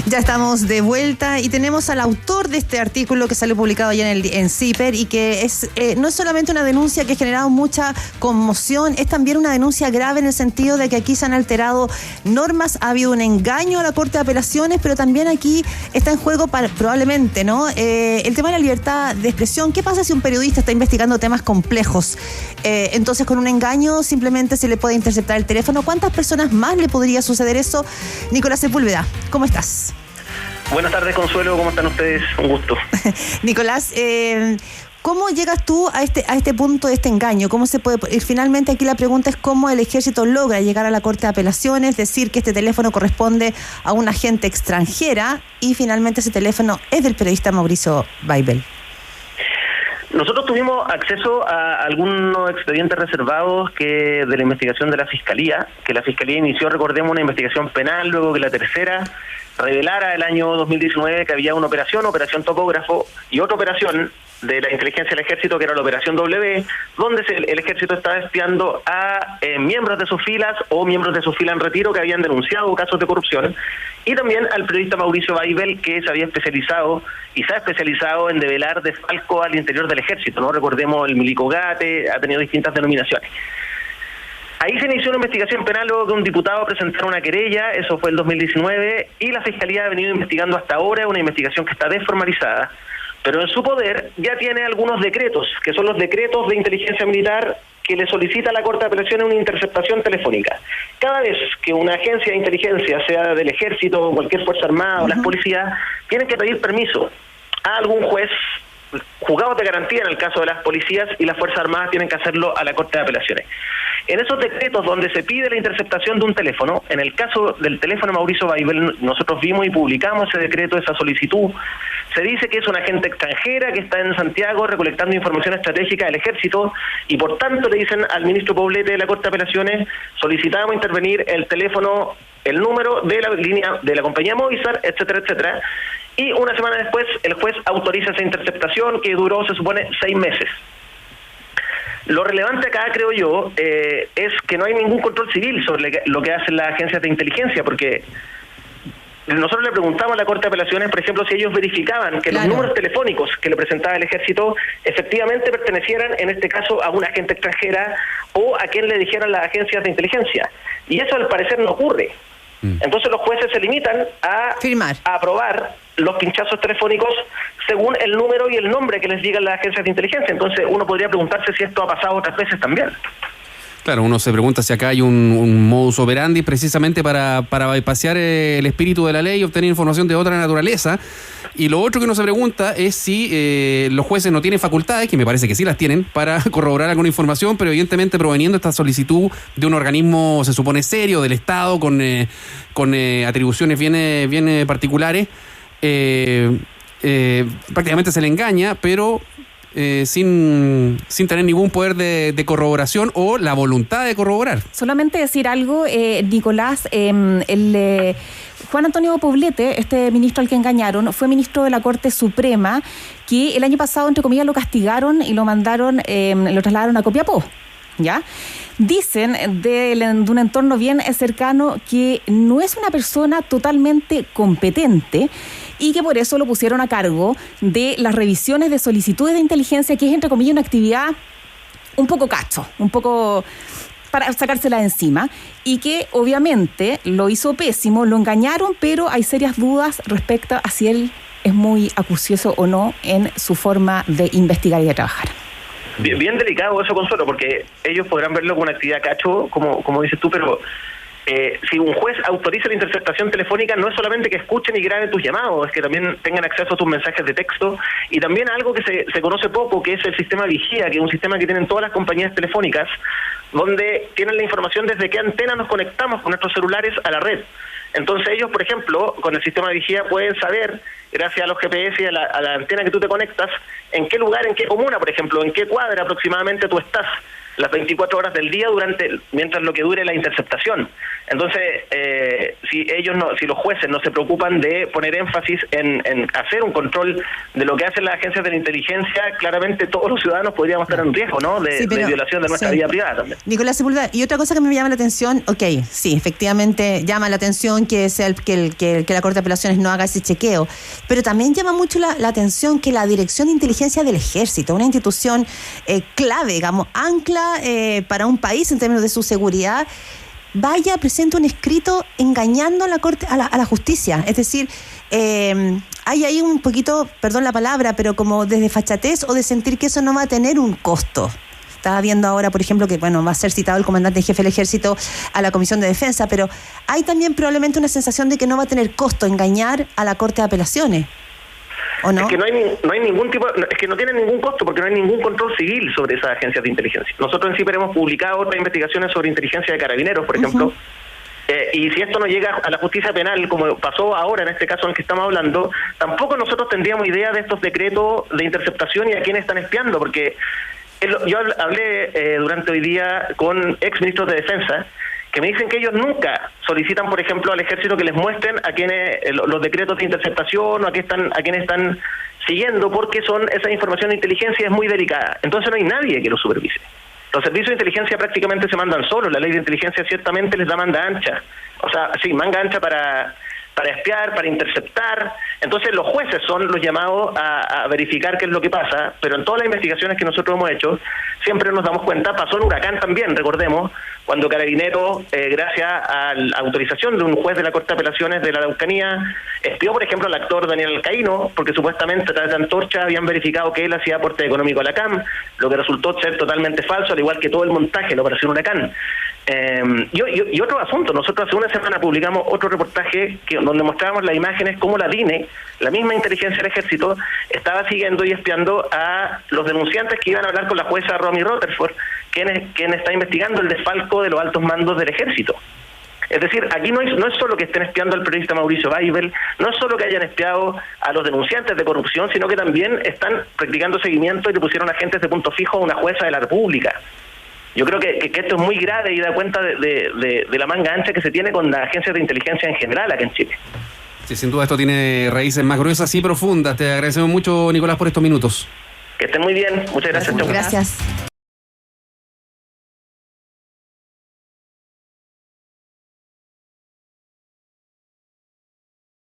Ya estamos de vuelta y tenemos al autor de este artículo que salió publicado ya en CIPER y que es no es solamente una denuncia que ha generado mucha conmoción, es también una denuncia grave en el sentido de que aquí se han alterado normas, ha habido un engaño a la Corte de Apelaciones, pero también aquí está en juego probablemente, ¿no? El tema de la libertad de expresión. ¿Qué pasa si un periodista está investigando temas complejos? Entonces, con un engaño simplemente se le puede interceptar el teléfono. ¿Cuántas personas más le podría suceder eso? Nicolás Sepúlveda, ¿cómo estás? Buenas tardes, Consuelo, ¿cómo están ustedes? Un gusto. Nicolás, ¿cómo llegas tú a este punto de este engaño? ¿Cómo se puede? Finalmente aquí la pregunta es cómo el ejército logra llegar a la Corte de Apelaciones, decir que este teléfono corresponde a una agente extranjera y finalmente ese teléfono es del periodista Mauricio Baibel. Nosotros tuvimos acceso a algunos expedientes reservados que de la investigación de la Fiscalía, que la Fiscalía inició, recordemos, una investigación penal, luego que la tercera revelara el año 2019 que había una Operación Topógrafo, y otra operación de la inteligencia del ejército, que era la Operación W, donde el ejército estaba espiando a miembros de sus filas o miembros de su fila en retiro que habían denunciado casos de corrupción, y también al periodista Mauricio Baibel, que se había especializado y se ha especializado en develar desfalco al interior del ejército, ¿no? Recordemos el Milico Gate, ha tenido distintas denominaciones. Ahí se inició una investigación penal luego que un diputado presentara una querella, eso fue el 2019, y la Fiscalía ha venido investigando hasta ahora, una investigación que está desformalizada, pero en su poder ya tiene algunos decretos, que son los decretos de inteligencia militar que le solicita a la Corte de Apelaciones una interceptación telefónica. Cada vez que una agencia de inteligencia, sea del ejército, cualquier fuerza armada o las policías, tienen que pedir permiso a algún juez, juzgados de garantía en el caso de las policías, y las fuerzas armadas tienen que hacerlo a la Corte de Apelaciones. En esos decretos donde se pide la interceptación de un teléfono, en el caso del teléfono Mauricio Baibel, nosotros vimos y publicamos ese decreto, esa solicitud, se dice que es una agente extranjera que está en Santiago recolectando información estratégica del ejército, y por tanto le dicen al ministro Poblete de la Corte de Apelaciones: solicitamos intervenir el teléfono, el número de la línea de la compañía Movistar, etcétera, etcétera. Y una semana después el juez autoriza esa interceptación, que duró, se supone, 6 meses. Lo relevante acá, creo yo, es que no hay ningún control civil sobre lo que hacen las agencias de inteligencia, porque nosotros le preguntamos a la Corte de Apelaciones, por ejemplo, si ellos verificaban que los números telefónicos que le presentaba el ejército efectivamente pertenecieran, en este caso, a una agente extranjera o a quien le dijeran las agencias de inteligencia. Y eso, al parecer, no ocurre. Entonces los jueces se limitan a aprobar los pinchazos telefónicos según el número y el nombre que les digan las agencias de inteligencia. Entonces uno podría preguntarse si esto ha pasado otras veces también. Claro, uno se pregunta si acá hay un modus operandi precisamente para bypassear el espíritu de la ley y obtener información de otra naturaleza. Y lo otro que uno se pregunta es si los jueces no tienen facultades, que me parece que sí las tienen, para corroborar alguna información, pero evidentemente proveniendo esta solicitud de un organismo, se supone, serio, del Estado, con atribuciones bien particulares, prácticamente se le engaña, pero sin tener ningún poder de corroboración o la voluntad de corroborar. Solamente decir algo, Nicolás, Juan Antonio Poblete, este ministro al que engañaron, fue ministro de la Corte Suprema, que el año pasado, entre comillas, lo castigaron y lo trasladaron a Copiapó, ¿ya? Dicen de un entorno bien cercano que no es una persona totalmente competente y que por eso lo pusieron a cargo de las revisiones de solicitudes de inteligencia, que es, entre comillas, una actividad un poco cacho, un poco para sacársela de encima, y que obviamente lo hizo pésimo, lo engañaron, pero hay serias dudas respecto a si él es muy acucioso o no en su forma de investigar y de trabajar. Bien delicado eso, Consuelo, porque ellos podrán verlo como una actividad cacho, como dices tú, pero si un juez autoriza la interceptación telefónica, no es solamente que escuchen y graben tus llamados, es que también tengan acceso a tus mensajes de texto, y también algo que se conoce poco, que es el sistema Vigía, que es un sistema que tienen todas las compañías telefónicas, donde tienen la información desde qué antena nos conectamos con nuestros celulares a la red. Entonces ellos, por ejemplo, con el sistema Vigía pueden saber, gracias a los GPS y a la antena que tú te conectas, en qué lugar, en qué comuna, por ejemplo, en qué cuadra aproximadamente tú estás. las 24 horas del día mientras lo que dure la interceptación. Entonces, si los jueces no se preocupan de poner énfasis en hacer un control de lo que hacen las agencias de la inteligencia, claramente todos los ciudadanos podríamos estar en riesgo, ¿no? De violación de nuestra vida privada también. Nicolás Sepúlveda, y otra cosa que me llama la atención, sí, efectivamente llama la atención que la Corte de Apelaciones no haga ese chequeo, pero también llama mucho la atención que la Dirección de Inteligencia del Ejército, una institución clave, digamos, ancla para un país en términos de su seguridad, presenta un escrito engañando a la Corte, a la justicia. Es decir, hay ahí un poquito, perdón la palabra, pero como de desfachatez o de sentir que eso no va a tener un costo. Estaba viendo ahora, por ejemplo, que va a ser citado el comandante en jefe del Ejército a la Comisión de Defensa, pero hay también probablemente una sensación de que no va a tener costo engañar a la Corte de Apelaciones. ¿O no? Es que no hay ningún tipo, es que no tiene ningún costo porque no hay ningún control civil sobre esas agencias de inteligencia. Nosotros en CIPER hemos publicado otras investigaciones sobre inteligencia de carabineros, por ejemplo, y si esto no llega a la justicia penal, como pasó ahora en este caso en el que estamos hablando, tampoco nosotros tendríamos idea de estos decretos de interceptación y a quiénes están espiando, porque yo hablé durante hoy día con ex ministros de Defensa que me dicen que ellos nunca solicitan, por ejemplo, al Ejército que les muestren a quienes los decretos de interceptación o a quienes están siguiendo, porque esa información de inteligencia es muy delicada. Entonces no hay nadie que lo supervise. Los servicios de inteligencia prácticamente se mandan solos. La ley de inteligencia ciertamente les da manga ancha. O sea, sí, manga ancha para espiar, para interceptar. Entonces los jueces son los llamados a verificar qué es lo que pasa, pero en todas las investigaciones que nosotros hemos hecho, siempre nos damos cuenta, pasó en Huracán también, recordemos, cuando Carabineros, gracias a la autorización de un juez de la Corte de Apelaciones de la Araucanía, espió, por ejemplo, al actor Daniel Alcaíno, porque supuestamente a través de antorcha habían verificado que él hacía aporte económico a la CAM, lo que resultó ser totalmente falso, al igual que todo el montaje de la Operación Huracán. Y otro asunto, nosotros hace una semana publicamos otro reportaje donde mostrábamos las imágenes cómo la DINE, la misma inteligencia del Ejército, estaba siguiendo y espiando a los denunciantes que iban a hablar con la jueza Romy Rutherford, quien está investigando el desfalco de los altos mandos del Ejército. Es decir, aquí no es solo que estén espiando al periodista Mauricio Weibel, no es solo que hayan espiado a los denunciantes de corrupción, sino que también están practicando seguimiento y le pusieron agentes de punto fijo a una jueza de la República. Yo creo que esto es muy grave y da cuenta de la manga ancha que se tiene con las agencias de inteligencia en general aquí en Chile. Sí, sin duda esto tiene raíces más gruesas y profundas. Te agradecemos mucho, Nicolás, por estos minutos. Que estén muy bien. Muchas gracias. Gracias.